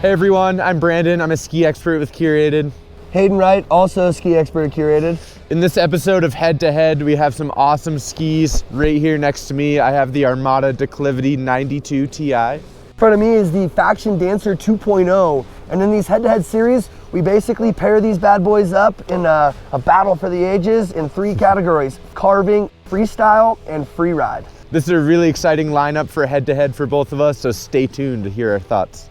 Hey everyone, I'm Brandon. I'm a ski expert with Curated. Hayden Wright, also a ski expert at Curated. In this episode of Head to Head, we have some awesome skis. Right here next to me, I have the Armada Declivity 92Ti. In front of me is the Faction Dancer 2.0. And in these head-to-head series, we basically pair these bad boys up in a battle for the ages in 3 categories: carving, freestyle, and freeride. This is a really exciting lineup for head to head for both of us, so stay tuned to hear our thoughts.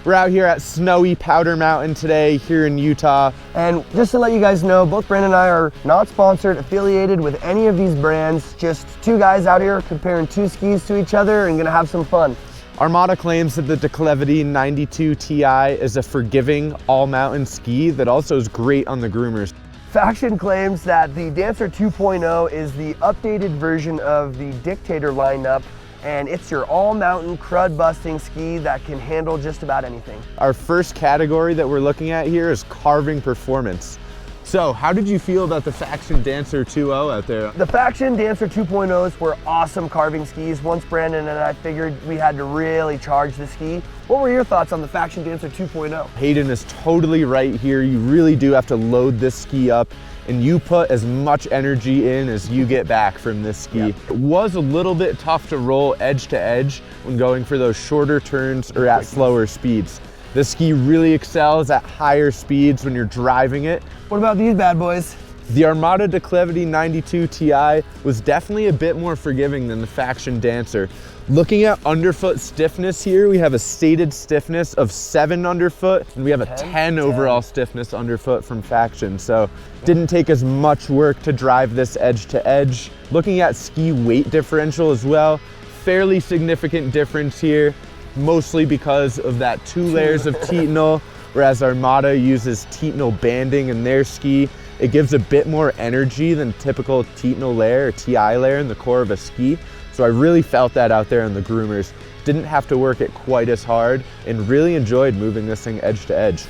We're out here at snowy Powder Mountain today here in Utah. And just to let you guys know, both Brandon and I are not sponsored, affiliated with any of these brands. Just 2 guys out here comparing 2 skis to each other and gonna have some fun. Armada claims that the Declivity 92Ti is a forgiving all-mountain ski that also is great on the groomers. Faction claims that the Dancer 2.0 is the updated version of the Dictator lineup, and it's your all-mountain crud-busting ski that can handle just about anything. Our first category that we're looking at here is carving performance. So, how did you feel about the Faction Dancer 2.0 out there? The Faction Dancer 2.0s were awesome carving skis. Once Brandon and I figured we had to really charge the ski. What were your thoughts on the Faction Dancer 2.0? Hayden is totally right here. You really do have to load this ski up, and you put as much energy in as you get back from this ski. Yep. It was a little bit tough to roll edge to edge when going for those shorter turns or at slower speeds. This ski really excels at higher speeds when you're driving it. What about these bad boys? The Armada Declivity 92Ti was definitely a bit more forgiving than the Faction Dancer. Looking at underfoot stiffness here, we have a stated stiffness of 7 underfoot, and we have a 10 overall stiffness underfoot from Faction. So didn't take as much work to drive this edge to edge. Looking at ski weight differential as well, fairly significant difference here, mostly because of that 2 layers of titanal, whereas Armada uses titanal banding in their ski. It gives a bit more energy than typical titanal layer or TI layer in the core of a ski. So I really felt that out there on the groomers. Didn't have to work it quite as hard and really enjoyed moving this thing edge to edge.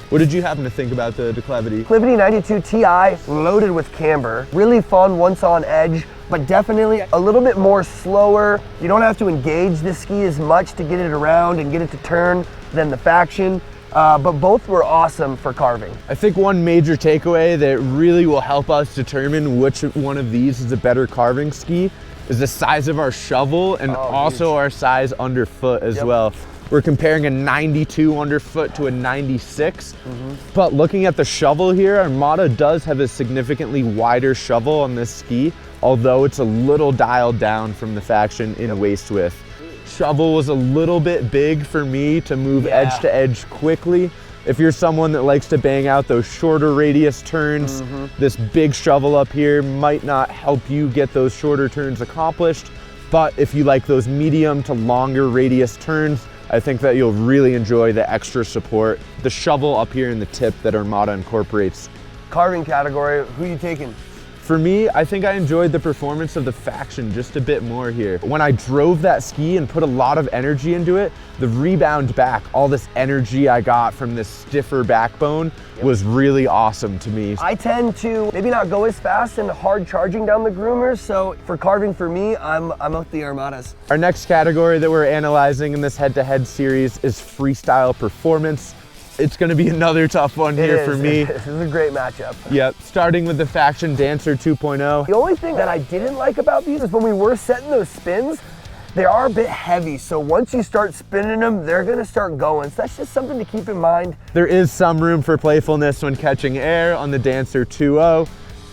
What did you happen to think about the Declivity? Declivity 92Ti loaded with camber. Really fun once on edge, but definitely a little bit more slower. You don't have to engage the ski as much to get it around and get it to turn than the Faction. But both were awesome for carving. I think one major takeaway that really will help us determine which one of these is a better carving ski is the size of our shovel and also huge. Our size underfoot as well. We're comparing a 92 underfoot to a 96, but looking at the shovel here, Armada does have a significantly wider shovel on this ski, although it's a little dialed down from the Faction in waist width. Shovel was a little bit big for me to move edge to edge quickly. If you're someone that likes to bang out those shorter radius turns, this big shovel up here might not help you get those shorter turns accomplished. But if you like those medium to longer radius turns, I think that you'll really enjoy the extra support, the shovel up here in the tip that Armada incorporates. Carving category, who are you taking? For me, I think I enjoyed the performance of the Faction just a bit more here. When I drove that ski and put a lot of energy into it, the rebound back, all this energy I got from this stiffer backbone was really awesome to me. I tend to maybe not go as fast and hard charging down the groomers, so for carving for me, I'm with the Armadas. Our next category that we're analyzing in this head-to-head series is freestyle performance. It's going to be another tough one here for me. This is a great matchup. Yep, starting with the Faction Dancer 2.0. The only thing that I didn't like about these is when we were setting those spins, they are a bit heavy. So once you start spinning them, they're going to start going. So that's just something to keep in mind. There is some room for playfulness when catching air on the Dancer 2.0.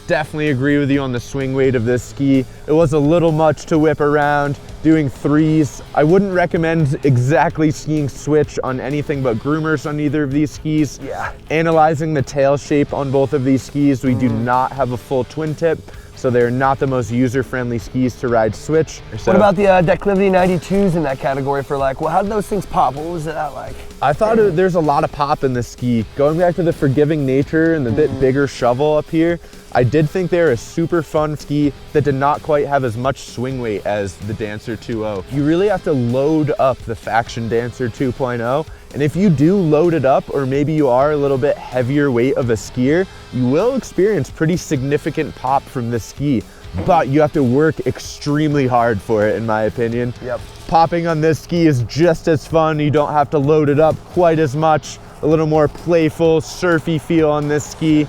Definitely agree with you on the swing weight of this ski. It was a little much to whip around, doing 3s. I wouldn't recommend exactly skiing switch on anything but groomers on either of these skis. Yeah. Analyzing the tail shape on both of these skis, we do not have a full twin tip, so they're not the most user-friendly skis to ride switch. What about the Declivity 92s in that category for like, well, how did those things pop? What was that like? I thought there's a lot of pop in this ski. Going back to the forgiving nature and the bit bigger shovel up here, I did think they were a super fun ski that did not quite have as much swing weight as the Dancer 2.0. You really have to load up the Faction Dancer 2.0, and if you do load it up, or maybe you are a little bit heavier weight of a skier, you will experience pretty significant pop from this ski, but you have to work extremely hard for it, in my opinion. Yep. Popping on this ski is just as fun. You don't have to load it up quite as much. A little more playful, surfy feel on this ski.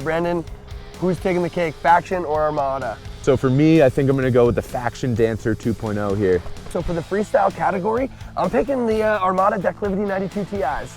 Brandon, who's taking the cake, Faction or Armada? So for me, I think I'm gonna go with the Faction Dancer 2.0 here. So for the freestyle category, I'm picking the Armada Declivity 92Tis.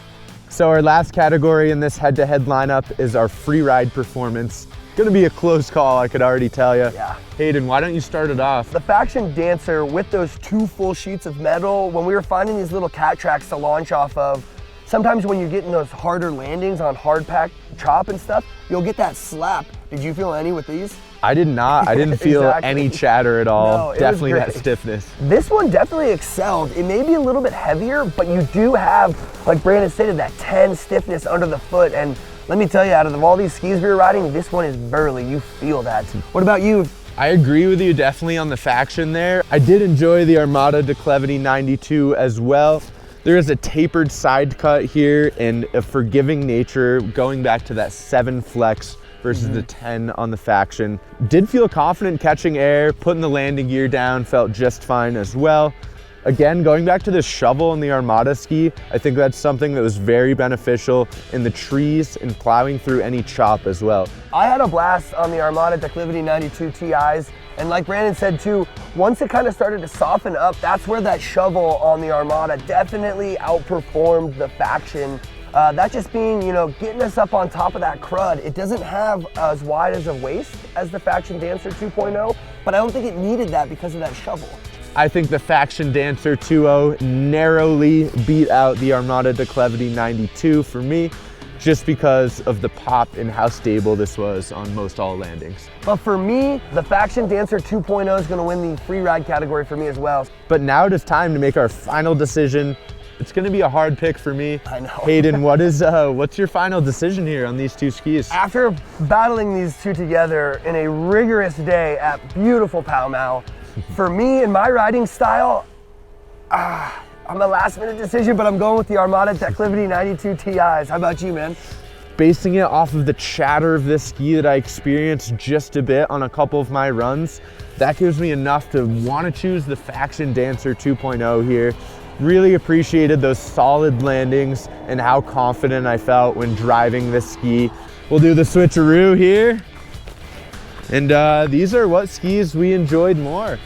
So our last category in this head-to-head lineup is our Freeride performance. Gonna be a close call, I could already tell you. Yeah. Hayden, why don't you start it off? The Faction Dancer with those 2 full sheets of metal, when we were finding these little cat tracks to launch off of, sometimes when you're getting those harder landings on hard pack chop and stuff, you'll get that slap. Did you feel any with these? I did not. I didn't feel Exactly. any chatter at all. No, it was Definitely great. that stiffness. This one definitely excelled. It may be a little bit heavier, but you do have, like Brandon stated, that 10 stiffness under the foot. And let me tell you, out of all these skis we were riding, this one is burly. You feel that. What about you? I agree with you definitely on the Faction there. I did enjoy the Armada Declivity 92 as well. There is a tapered side cut here and a forgiving nature going back to that 7 flex versus the 10 on the Faction. Did feel confident catching air, putting the landing gear down, felt just fine as well. Again, going back to the shovel in the Armada ski, I think that's something that was very beneficial in the trees and plowing through any chop as well. I had a blast on the Armada Declivity 92Tis. And like Brandon said too, once it kind of started to soften up, that's where that shovel on the Armada definitely outperformed the Faction. That just being, you know, getting us up on top of that crud. It doesn't have as wide as a waist as the Faction Dancer 2.0, but I don't think it needed that because of that shovel. I think the Faction Dancer 2.0 narrowly beat out the Armada Declivity 92 for me, just because of the pop and how stable this was on most all landings. But for me, the Faction Dancer 2.0 is gonna win the Freeride category for me as well. But now it is time to make our final decision. It's gonna be a hard pick for me. I know. Hayden, what's your final decision here on these 2 skis? After battling these 2 together in a rigorous day at beautiful Pall Mall, for me and my riding style, I'm a last minute decision, but I'm going with the Armada Declivity 92Tis. How about you, man? Basing it off of the chatter of this ski that I experienced just a bit on a couple of my runs, that gives me enough to want to choose the Faction Dancer 2.0 here. Really appreciated those solid landings and how confident I felt when driving this ski. We'll do the switcheroo here. And these are what skis we enjoyed more.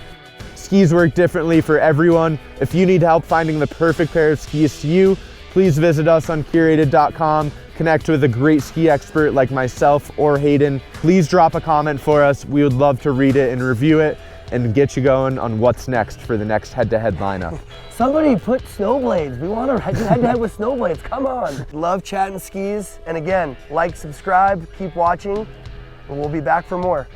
Skis work differently for everyone. If you need help finding the perfect pair of skis to you, please visit us on Curated.com. Connect with a great ski expert like myself or Hayden. Please drop a comment for us. We would love to read it and review it and get you going on what's next for the next head-to-head lineup. Somebody put snowblades. We want to head-to-head with snowblades. Come on. Love chatting skis. And again, like, subscribe, keep watching, and we'll be back for more.